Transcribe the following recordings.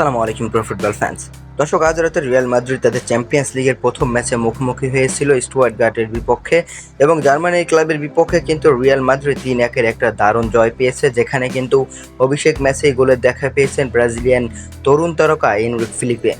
আসসালামু আলাইকুম pro football fans. দর্শক, আজ রাতে রিয়াল মাদ্রিদ তাদের চ্যাম্পিয়ন্স লিগের প্রথম ম্যাচে মুখোমুখি হয়েছিল স্টুয়ার্টগার্টের বিপক্ষে এবং জার্মানির ক্লাবের বিপক্ষে কিন্তু রিয়াল মাদ্রিদ ৩-১-এর একটা দারুণ জয় পেয়েছে, যেখানে কিন্তু অভিষেক ম্যাচেই গোলের দেখা পেয়েছেন ব্রাজিলিয়ান তরুণ তারকা এনরিক ফিলিপে।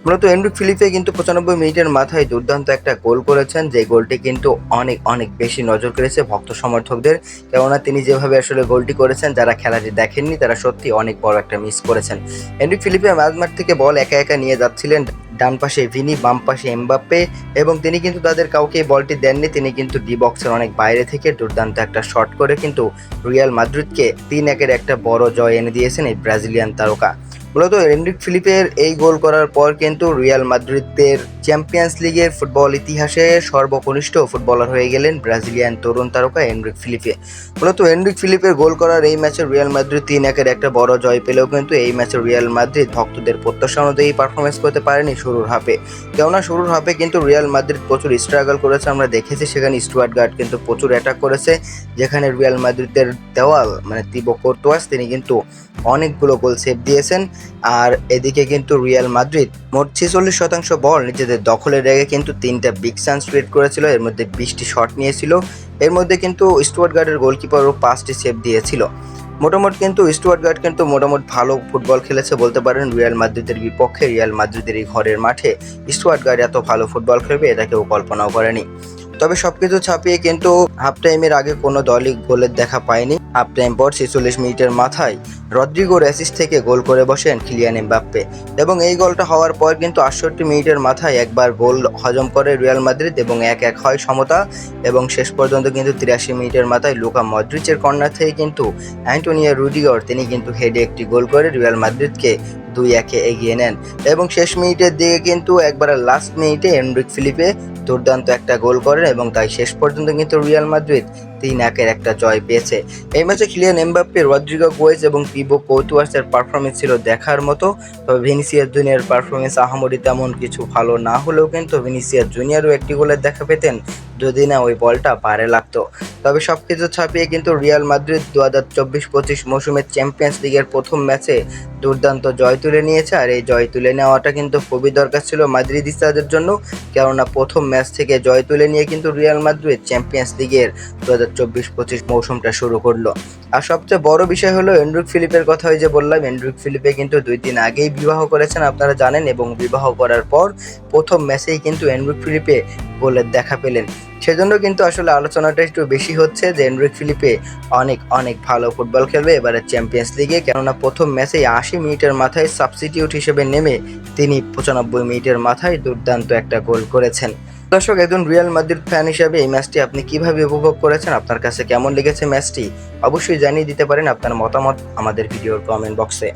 মূলত এনরিক ফিলিপে কিন্তু ৯৫ মিনিটের মাথায় দুর্দান্ত একটা গোল করেছেন, যে গোলটি কিন্তু অনেক অনেক বেশি নজর কেড়েছে ভক্ত সমর্থকদের। কেননা তিনি যেভাবে আসলে গোলটি করেছেন, যারা খেলাটি দেখেননি তারা সত্যি অনেক বড় একটা মিস করেছেন। এনরিক ফিলিপে মাঝমাঠ থেকে বল একা একা নিয়ে যাচ্ছিলেন, ডান পাশে ভিনি, বাম পাশে এমবাপ্পে, এবং তিনি কিন্তু তাদের কাউকে বলটি দেননি। তিনি কিন্তু ডি বক্সের অনেক বাইরে থেকে দুর্দান্ত একটা শট করে কিন্তু রিয়াল মাদ্রিদকে ৩-১-এর একটা বড় জয় এনে দিয়েছেন এই ব্রাজিলিয়ান তারকা। মূলত এনরিক ফিলিপের এই গোল করার পর কিন্তু রিয়াল মাদ্রিদের চ্যাম্পিয়ন্স লিগের ফুটবল ইতিহাসে সর্বকনিষ্ঠ ফুটবলার হয়ে গেলেন ব্রাজিলিয়ান তরুণ তারকা এনরিক ফিলিপে। মূলত এনরিক ফিলিপের গোল করার এই ম্যাচে রিয়াল মাদ্রিদ ৩-১-এর একটা বড় জয় পেলেও কিন্তু এই ম্যাচে রিয়াল মাদ্রিদ ভক্তদের প্রত্যাশা অনুযায়ী পারফরমেন্স করতে পারেনি শুরুর হাফে। কেননা শুরুর হাফে কিন্তু রিয়াল মাদ্রিদ প্রচুর স্ট্রাগল করেছে, আমরা দেখেছি। সেখানে স্টুয়ার্টগার্ট কিন্তু প্রচুর অ্যাটাক করেছে, যেখানে রিয়াল মাদ্রিদের দেওয়াল মানে তিবো কোর্তোয়াস তিনি কিন্তু অনেকগুলো গোল সেভ দিয়েছেন। আর এদিকে কিন্তু রিয়াল মাদ্রিদ মোট ৪৬% বল নিজেদের দখলে রেখে কিন্তু ৩টা বিগ চান্স ক্রিয়েট করেছিল, এর মধ্যে ২০টি শট নিয়েছিল। এর মধ্যে কিন্তু স্টুয়ার্টগার্টের গোলকিপারও ৫টি সেভ দিয়েছিল। মোটামুটি কিন্তু স্টুয়ার্টগার্ট কিন্তু মোটামুটি ভালো ফুটবল খেলেছে বলতে পারেন রিয়াল মাদ্রিদের বিপক্ষে। রিয়াল মাদ্রিদের এই ঘরের মাঠে স্টুয়ার্টগার্ট এত ভালো ফুটবল খেলবে এটা কেউ কল্পনাও করেনি। তবে সবকিছু ছাপিয়ে কিন্তু হাফ টাইমের আগে কোনো দলই গোলের দেখা পায়নি। হাফ টাইম পর ৪৬ মিনিটের মাথায় রদ্রিগোর অ্যাসিস্ট থেকে গোল করে বসেন কিলিয়ান এমবাপ্পে, এবং এই গোলটা হওয়ার পর কিন্তু ৬৮ মিনিটের মাথায় একবার গোল হজম করে রিয়াল মাদ্রিদ এবং ১-১ হয় সমতা। এবং শেষ পর্যন্ত কিন্তু ৮৩ মিনিটের মাথায় লুকা মডরিচের কর্নার থেকে কিন্তু অ্যান্টোনিও রুডিগার তিনি কিন্তু হেডে একটি গোল করে রিয়াল মাদ্রিদকে ২-১-এ এগিয়ে নেন। এবং শেষ মিনিটের দিকে কিন্তু একবারে লাস্ট মিনিটে এনরিক ফিলিপে দুর্দান্ত একটা গোল করেন এবং তাই শেষ পর্যন্ত কিন্তু রিয়াল মাদ্রিদ ৩-১-এর একটা জয় পেয়েছে। এই ম্যাচে কিলিয়ান এমবাপ্পে, রদ্রিগো গোয়েজ এবং তিবো কোর্তোয়াসের পারফরমেন্স ছিল দেখার মতো। তবে ভিনিসিয়াস জুনিয়র পারফরমেন্স আহামরি তেমন কিছু ভালো না হলেও কিন্তু ভিনিসিয়াস জুনিয়রও একটি গোলের দেখা পেতেন যদি না ওই বলটা পারে লাগতো। তবে সবকিছু ছাপিয়ে কিন্তু রিয়াল মাদ্রিদ ২০২৪-২৫ মৌসুমের চ্যাম্পিয়ন্স লিগের প্রথম ম্যাচে দুর্দান্ত জয় তুলে নিয়েছে। আর এই জয় তুলে নেওয়াটা কিন্তু খুবই দরকার ছিল মাদ্রিদিস্তাদের জন্য, কেননা প্রথম ম্যাচ থেকে জয় তুলে নিয়ে কিন্তু রিয়াল মাদ্রিদ চ্যাম্পিয়ন্স লিগের ২০২৪-২৫ মৌসুমটা শুরু করলো। আর সবচেয়ে বড় বিষয় হলো এনরিক ফিলিপের কথা যে বললাম, এনরিক ফিলিপে কিন্তু ২ দিন আগেই বিবাহ করেছেন আপনারা জানেন, এবং বিবাহ করার পর প্রথম ম্যাচেই কিন্তু এনরিক ফিলিপে গোলের দেখা পেলেন। সেজন্য কিন্তু আসলে আলোচনাটা একটু বেশি হচ্ছে যে এনরিক ফিলিপে অনেক অনেক ভালো ফুটবল খেলবে এবারে চ্যাম্পিয়ন্স লিগে, কেননা প্রথম ম্যাচেই ৮০ মিনিটের মাথায় সাবস্টিটিউট হিসেবে নেমে তিনি ৯৫ মিনিটের মাথায় দুর্দান্ত একটা গোল করেছেন। দর্শক, একজন রিয়াল মাদ্রিদ ফ্যান হিসাবে এই ম্যাচটি আপনি কিভাবে উপভোগ করেছেন, আপনার কাছে কেমন লেগেছে ম্যাচটি অবশ্যই জানিয়ে দিতে পারেন আপনার মতামত আমাদের ভিডিওর কমেন্ট বক্সে।